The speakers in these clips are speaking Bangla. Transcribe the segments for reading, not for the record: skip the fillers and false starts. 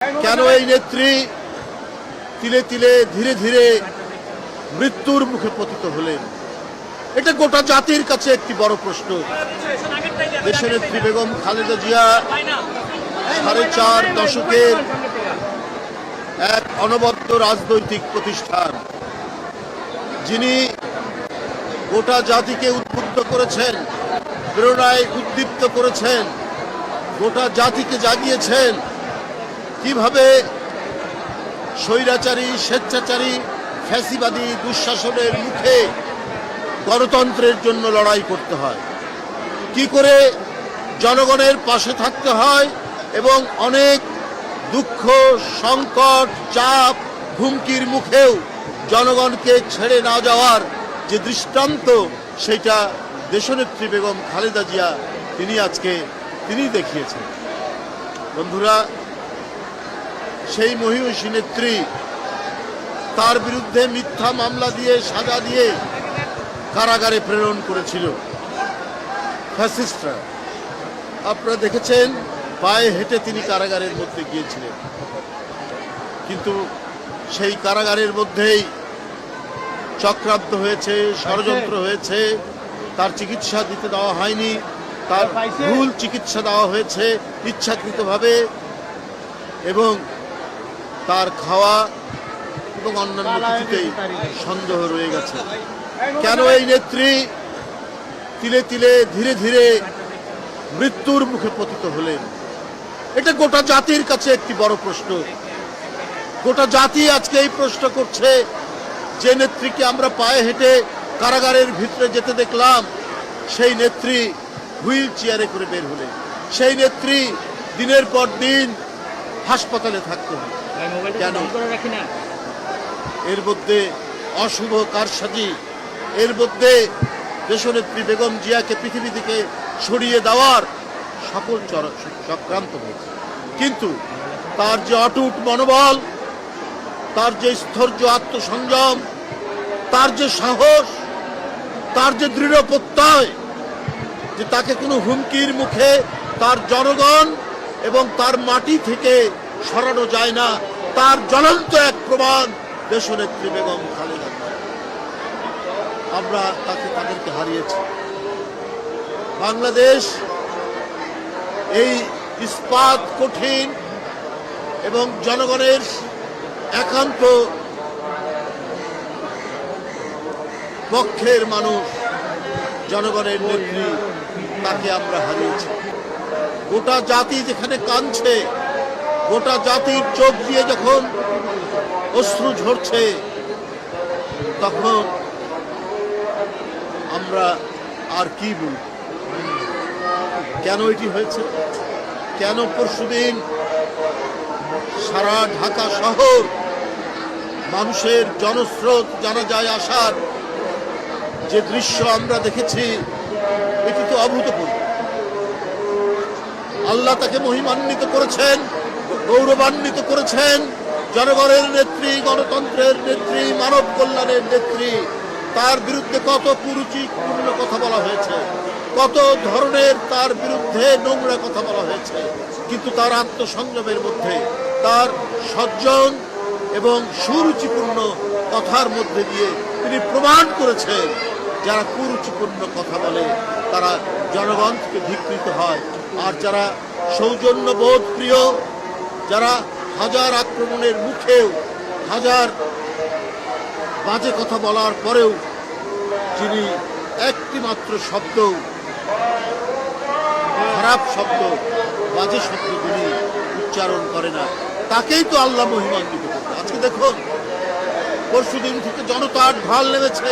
কেন এই নেত্রী তিলে তিলে ধীরে ধীরে মৃত্যুর মুখে পতিত হলেন? এটা গোটা জাতির কাছে একটি বড় প্রশ্ন। দেশের নেত্রী বেগম খালেদা জিয়া 4.5 দশকের এক অনবদ্য রাজনৈতিক প্রতিষ্ঠান, যিনি গোটা জাতিকে উদ্বুদ্ধ করেছেন, প্রেরণায় উদ্দীপ্ত করেছেন, গোটা জাতিকে জাগিয়েছেন কিভাবে স্বৈরাচারী, স্বেচ্ছাচারী, ফ্যাসিবাদী দুঃশাসনের মুখে গণতন্ত্রের জন্য লড়াই করতে হয়, কি করে জনগণের পাশে থাকতে হয় এবং অনেক দুঃখ, সংকট, চাপ, হুমকির মুখেও জনগণকে ছেড়ে না যাওয়ার যে দৃষ্টান্ত, সেটা দেশনেত্রী বেগম খালেদা জিয়া তিনি দেখিয়েছেন। বন্ধুরা, সেই মহিষী নেত্রী, তার বিরুদ্ধে মিথ্যা মামলা দিয়ে, সাজা দিয়ে কারাগারে প্রেরণ করেছিল ফ্যাসিস্টরা। আপনারা দেখেছেন, পায়ে হেঁটে তিনি কারাগারের মধ্যে গিয়েছিলেন, কিন্তু সেই কারাগারের মধ্যেই চক্রান্ত হয়েছে, ষড়যন্ত্র হয়েছে, তার চিকিৎসা দিতে দেওয়া হয়নি, তার ভুল চিকিৎসা দেওয়া হয়েছে ইচ্ছাকৃতভাবে, এবং তার খাওয়া এবং অন্যান্য কিছুতেই সন্দেহ রয়ে গেছে। কেন এই নেত্রী তিলে তিলে ধীরে ধীরে মৃত্যুর মুখে পতিত হলেন? এটা গোটা জাতির কাছে একটি বড় প্রশ্ন। গোটা জাতি আজকে এই প্রশ্ন করছে, যে নেত্রীকে আমরা পায়ে হেঁটে কারাগারের ভিতরে যেতে দেখলাম, সেই নেত্রী হুইল চেয়ারে করে বের হলেন, সেই নেত্রী দিনের পর দিন হাসপাতালে থাকতে হবে কেন? এর মধ্যে অশুভ কারসাজি, এর মধ্যে দেশনেত্রী বেগম জিয়াকে পৃথিবী থেকে সরিয়ে দেওয়ার সকল চক্রান্ত হয়েছে। কিন্তু তার যে অটুট মনোবল, তার যে স্থৈর্য, আত্মসংযম, তার যে সাহস, তার যে দৃঢ় প্রত্যয় যে তাকে কোনো হুমকির মুখে তার জনগণ এবং তার মাটি থেকে সরানো যায় না, তার জ্বলন্ত এক প্রমাণ দেশনেত্রী বেগম খালেদা জিয়া। আমরা তাদেরকে হারিয়েছি। বাংলাদেশ এই ইস্পাত কঠিন এবং জনগণের একান্ত পক্ষের মানুষ, জনগণের নেত্রী, তাকে আমরা হারিয়েছি। গোটা জাতি যেখানে কাঁদছে, গোটা জাতির চোখ দিয়ে যখন অশ্রু ঝরছে, তখন আমরা আর কি বলব? কেন এটি হয়েছে? কেন পরশুদিন সারা ঢাকা শহর মানুষের জনস্রোত, জানাজায় আসার যে দৃশ্য আমরা দেখেছি, এটি তো অভূতপূর্ব। আল্লাহ তাকে মহিমান্বিত করেছেন, গৌরবান্বিত করেছেন। জনগণের নেত্রী, গণতন্ত্রের নেত্রী, মানব কল্যাণের নেত্রী, তার বিরুদ্ধে কত কুরুচিপূর্ণ কথা বলা হয়েছে, কত ধরনের তার বিরুদ্ধে নোংরা কথা বলা হয়েছে, কিন্তু তার আত্মসংযমের মধ্যে, তার সজ্জন এবং সুরুচিপূর্ণ কথার মধ্যে দিয়ে তিনি প্রমাণ করেছেন, যারা কুরুচিপূর্ণ কথা বলে তারা জনগণ থেকে ধিক্কৃত হয়, আর যারা সৌজন্যবোধ প্রিয়, যারা হাজার আক্রমণের মুখেও, হাজার বাজে কথা বলার পরেও যিনি একটি মাত্র শব্দ, খারাপ শব্দ, বাজে শব্দ তিনি উচ্চারণ করে না, তাকেই তো আল্লাহ মহিমান্বিত করবে। আজকে দেখুন, পরশুদিন থেকে জনতার ঢল নেমেছে,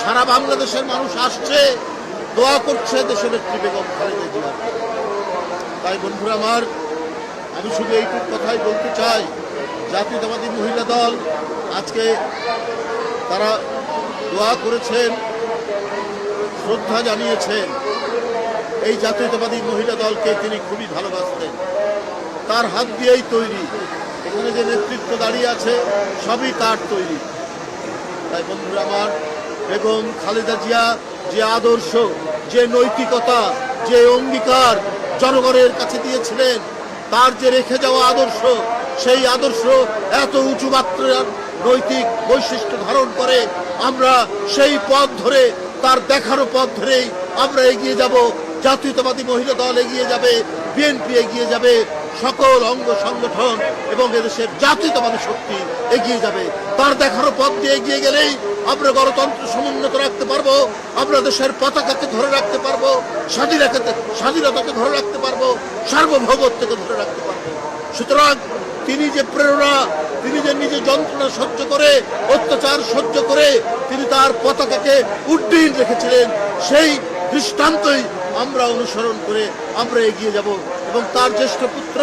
সারা বাংলাদেশের মানুষ আসছে, দোয়া করছে দেশনেত্রী বেগম খালেদা জিয়া। তাই বন্ধুরা আমার, আমি শুধু এইটুকু কথাই বলতে চাই, জাতীয়তাবাদী মহিলা দল আজকে তারা দোয়া করেছেন, শ্রদ্ধা জানিয়েছেন। এই জাতীয়তাবাদী মহিলা দলকে তিনি খুবই ভালোবাসতেন, তার হাত দিয়েই তৈরি। এখানে যে নেতৃত্ব দাঁড়িয়ে আছে, সবই তার তৈরি। তাই বন্ধুরা আমার, বেগম খালেদা জিয়া যে আদর্শ, যে নৈতিকতা, যে অঙ্গীকার জনগণের কাছে দিয়েছিলেন, তার যে রেখে যাওয়া আদর্শ, সেই আদর্শ এত উঁচু মাত্রার নৈতিক বৈশিষ্ট্য ধারণ করে। আমরা সেই পথ ধরে, তার দেখানো পথ ধরেই আমরা এগিয়ে যাব। জাতীয়তাবাদী মহিলা দল এগিয়ে যাবে, বিএনপি এগিয়ে যাবে, সকল অঙ্গ সংগঠন এবং এদেশের জাতীয়তাবাদী শক্তি এগিয়ে যাবে। তার দেখানো পথ দিয়ে এগিয়ে গেলেই আমরা গণতন্ত্র সমুন্নত রাখতে পারবো, আমরা দেশের পতাকাকে ধরে রাখতে পারবো, স্বাধীনতাকে ধরে রাখতে পারবো, সার্বভৌমত্বকে ধরে রাখতে পারবো। সুতরাং তিনি যে প্রেরণা, তিনি যে নিজে যন্ত্রণা সহ্য করে, অত্যাচার সহ্য করে তিনি তার পতাকাকে উড্ডীন রেখেছিলেন, সেই দৃষ্টান্তই আমরা অনুসরণ করে আমরা এগিয়ে যাব। এবং তার জ্যেষ্ঠ পুত্র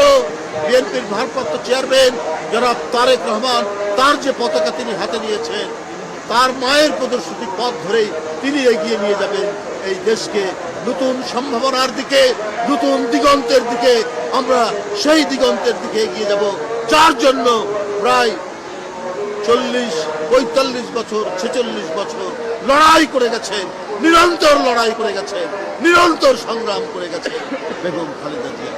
বিএনপির ভারপ্রাপ্ত চেয়ারম্যান জনাব তারেক রহমান, তার যে পতাকা তিনি হাতে নিয়েছেন, তার মায়ের প্রদর্শিত পথ ধরেই তিনি এগিয়ে নিয়ে যাবেন এই দেশকে নতুন সম্ভাবনার দিকে, নতুন দিগন্তের দিকে। আমরা সেই দিগন্তের দিকে এগিয়ে যাব, যার জন্য প্রায় 40-45 বছর, 46 বছর লড়াই করে গেছেন, নিরন্তর লড়াই করে গেছেন, নিরন্তর সংগ্রাম করে গেছেন বেগম খালেদা জিয়া।